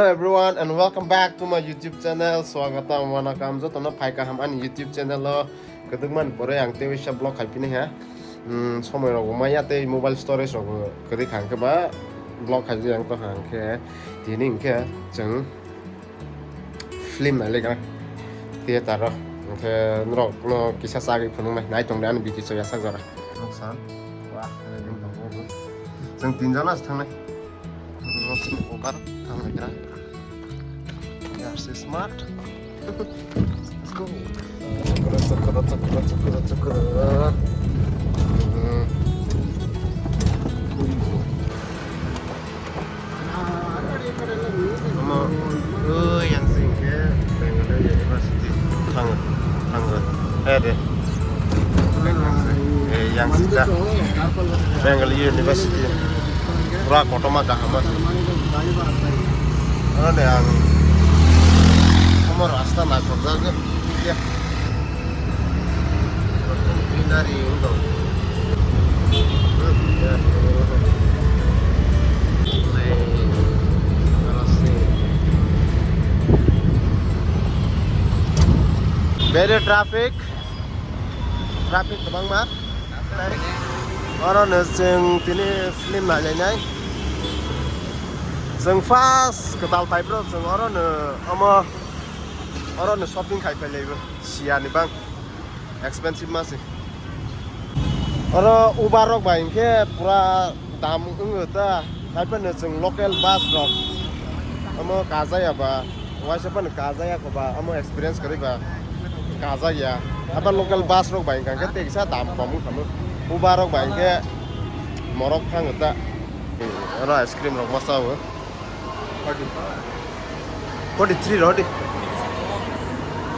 everyone and welcome back to my YouTube channel. Swagatam wanakam jo tono phaika ham ani YouTube channel lo kedungman pore ang tewisha blog khaipini ha. Somoy rog maya te mobile storage rog kedi khangke ba blog khaiji ang to hangke tining ke jeng film na lega theater ro ke nrok no kisa sagi phunung mai nai tong dan biki so ya sajara noksan wa ning tong jeng tinjana thang nai obar thang lega you are so smart. Let's go. Yang singke Bangalore University yang singka Bangalore University pura kotoma kahamat ada yang rasta na korjaga ya greenery udah very traffic tabang mat orang neng tini film nak nyanyi seng fast ketal type bro seng orang ama orang shopping khai pelego sia ni bang expensive masih orang ubar rok bain ke pura dam ta tapi ne seng local bus rok amo kaza ya ba wasa pan kaza ya ko ba amo experience kari ba kaza ya apa local bus rok bain kan ke teksa dam kamu ubar rok bain ke morok khang ta orang ice cream rok masa ho 43 rodi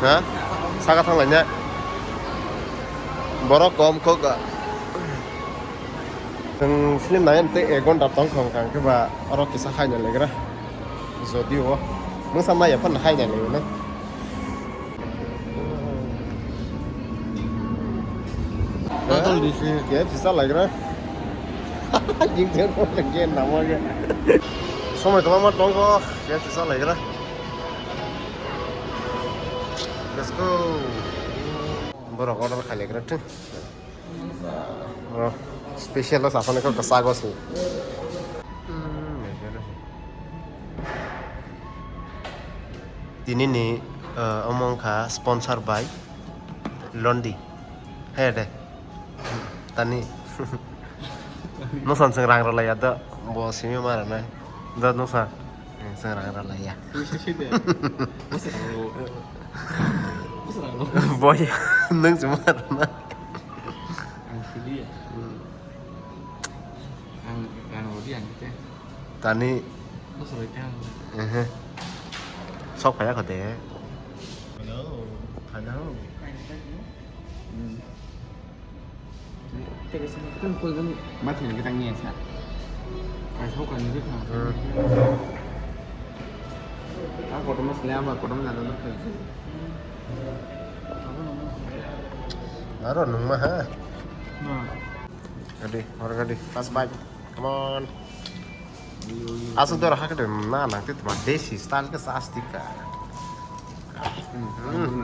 ha saga thang lanya borok kom khoga teng film nayan te egon da tong khong kang ke ba oro kisa khaina legra jodio mung sama ya pan khaina le na betul di sini ke bisa legra jing jen ko lege namaga somai tama tong ko ke bisa legra. Let's go. Borok order khale grate. Special lo safane ko kasagos ni. Tini ni omong kha sponsor by Londi. He de. Tani. No san sang rang rala ya da bo simi mara na. Da no sa. Sang rang rala ya. Boy, neng cuma karena angkili ya, ang roti ang gitu. tani, Terus roti ang. sok kayak kau deh. Hello. Terus kan pun kan mati lagi tangnya sih. Kasih kan itu kan. Aku tuh mas lama, aku tuh nggak ada lagi. Naruh nung mah ha. Nah, Orang gede, pas bike, come on. Asal tuh orang gede, nah nanti tuh desi style ke sastika.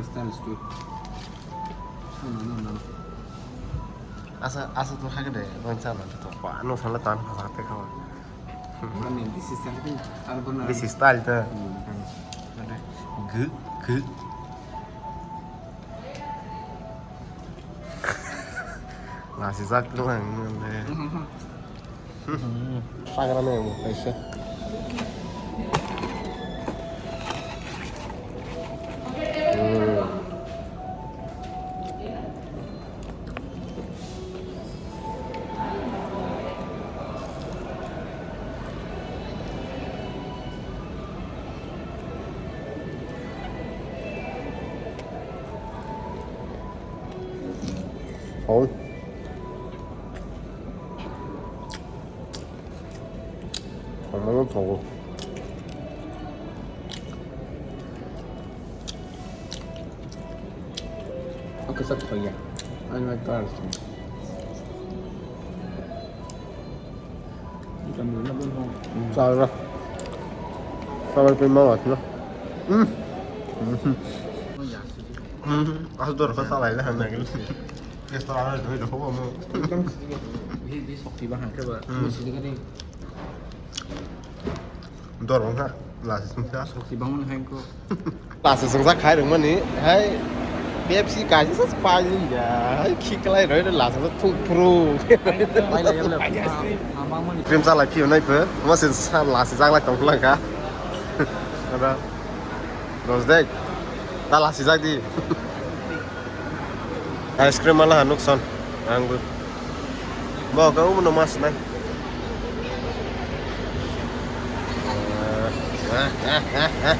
style itu. No. Asal tuh orang gede, lancar nanti tuh, wah, anu salah tan, sakit kau. Kan ini sistem itu benar. Desi style tuh. Ge. Nasi sak tuh lang, Sangat ramai mu, Aisyah. Oh. 너무 더워. Oke, satu ya. Anu harus. Bukan dulu belum. Salah. 稍微被冒了去了。嗯我牙齿就啊，多少个上来了，还那个，这上来了就好我们。刚吃个，你说皮吧还是吧？我吃这个的，多少个？拉是生啥？说皮吧我还有个，拉是生啥开的มันนี้ให้BFC กายสักไปอย่าให้คิดอะไรเลยล่ะสักทุ่งพรู ไปเลยยังเลยทำบ้างมั้ง เตรียมจะอะไรพี่อยู่ในเพื่อว่าสินสารลาสิจ้างอะไรตรงกลางกันนะโดนเด็กตาลาสิจ้างดีไอศครีมมาละนุกสันอังกุบอกเขามันมาสนะ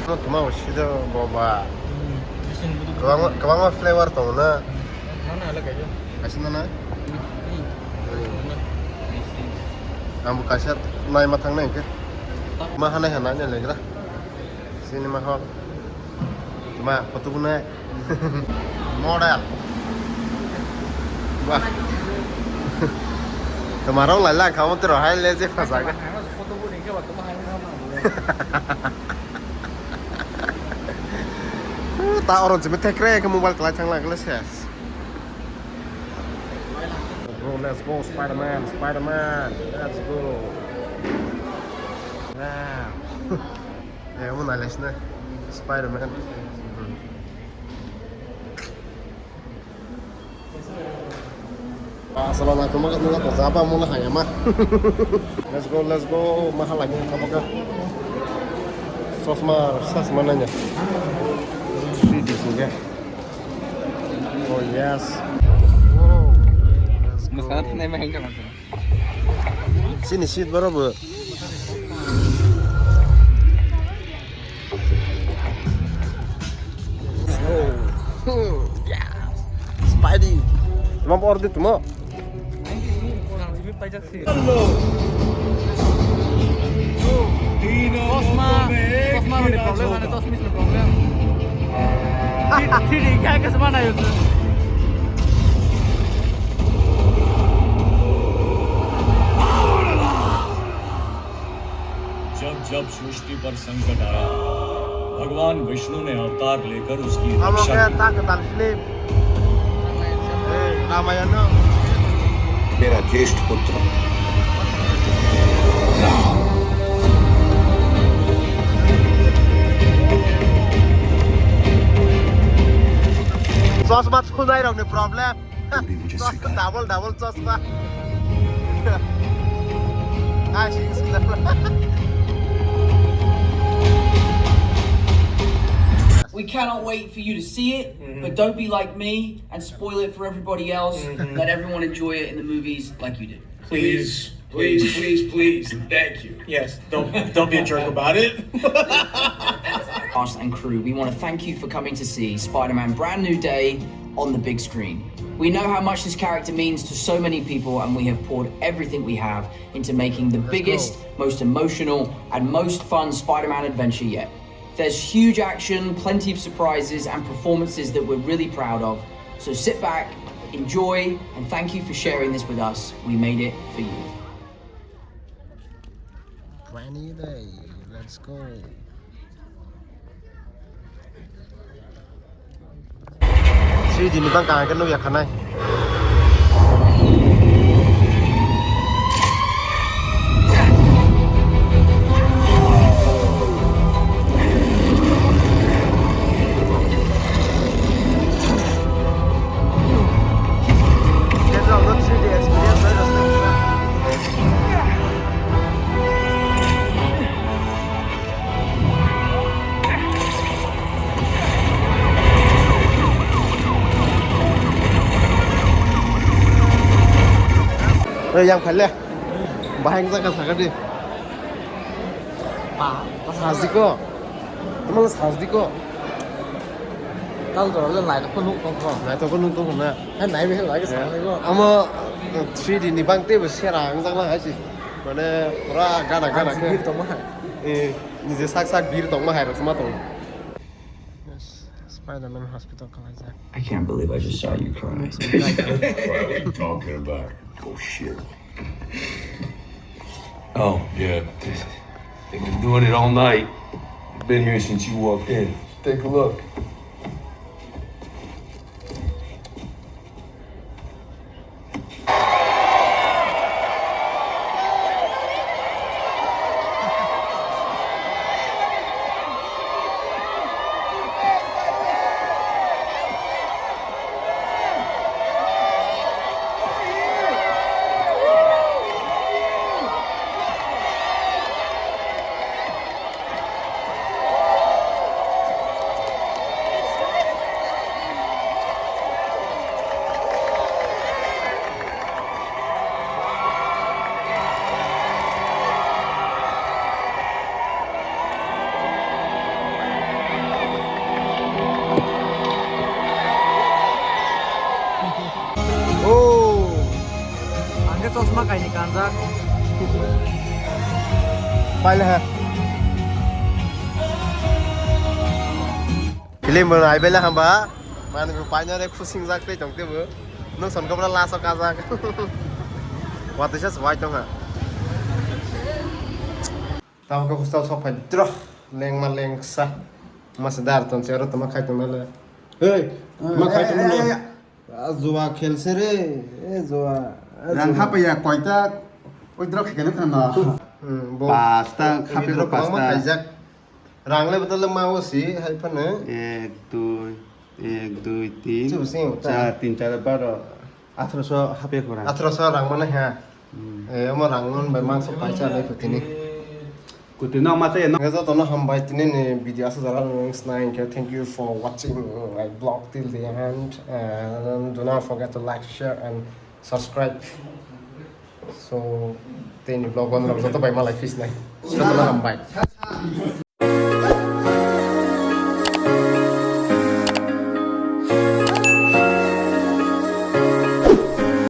มันทำไมวะชิดบอกว่า Kebang flavor tong na. Mana lagi aja? Asin na na. Kamu kasih naik matang naik ke? Mahal nih hananya lagi lah. Sini mahal. Cuma foto pun naik. Model. Wah. Kemarin lain kamu terus hal lezat pasaga. Foto pun ini waktu mahal sama. Tak orang cuma tekre ke mobile kelacang lah kelas ya. Let's go Spider-Man, let's go. Nah, ya mau nales nih Spider-Man. Assalamualaikum warahmatullahi wabarakatuh. Apa mulai hanya mah? Let's go. Mahal lagi apa kan? Sos mananya? 3D juga. Oh yes. Wow. Masalah tuh nih mahal kan? Sini seat berapa? Oh. Yes. Spidey. Cuma order tu mau. Tosma ada problem, ada Tosmis ada problem. Tidak, kayak ke mana itu? जब सृष्टि पर संकट आया भगवान विष्णु ने अवतार लेकर उसकी Kamu रक्षा kayak की। tak ketan film. Ramayana. मेरा ज्येष्ठ पुत्र चस्मा छुँदाइरहने प्रब्लम चस्मा डबल चस्मा We cannot wait for you to see it, but don't be like me and spoil it for everybody else. Let everyone enjoy it in the movies like you did. Please, thank you. Yes, don't be a jerk about it. Cast and crew, we want to thank you for coming to see Spider-Man Brand New Day on the big screen. We know how much this character means to so many people, and we have poured everything we have into making the biggest, most emotional, and most fun Spider-Man adventure yet. There's huge action, plenty of surprises, and performances that we're really proud of. So sit back, enjoy, and thank you for sharing this with us. We made it for you. Rainy day, let's go. Sri di bang kang kan nu ya kanai. Yang phải lên bà anh ra cái đi 사지고 정말 사지고 Tao rồi lên lại nó có nụ con. này tôi có nung tôi không nè Cái này mới lại cái sáng này có. 아마 3D 니 방때 버시라 항상 하지 근데 보라 가나 Cái 그 gì mà 예 이제 싹싹 비를 동마 하러 스마트 Spider-Man hospital college I can't believe I just saw you cry. What are you talking about? Oh shit. Oh yeah, they've been doing it all night. Been here since you walked in. Take a look. Oh, Angkat sosma kayak ini kanzak. पाहिलं हा film आइबेला हांबा माने पाइनारे खुसिं जाकते दंतेबो नों सनकब्रा lasso काजाक वातसास वाइ दंहा तावको खुस्ताव सफाइ द्र लेंमा लेंसा मसदार तनसे र तमा खाइ तंनाले ए मा खाइ तंनाले जुवा खेलसे रे ए जुवा Rang hapa ya koita. Oi drok kayak kan na. Pasta, kafe ro pasta. रांगले बदल मावो सी है फन 1 2 1 2 3 चुसिं 4 3 4 12 1800 HP kurang. 1800 रां माने हा ए म रांगन बाय मा सब पाइसा ले फतिनी Kutu na mata ya no. Ngaza tono ham bai tini ne video asa zara nang thank you for watching my vlog till the end and do not forget to like share and subscribe so tini vlog on ra to bai ma like fish nai so tono ham bai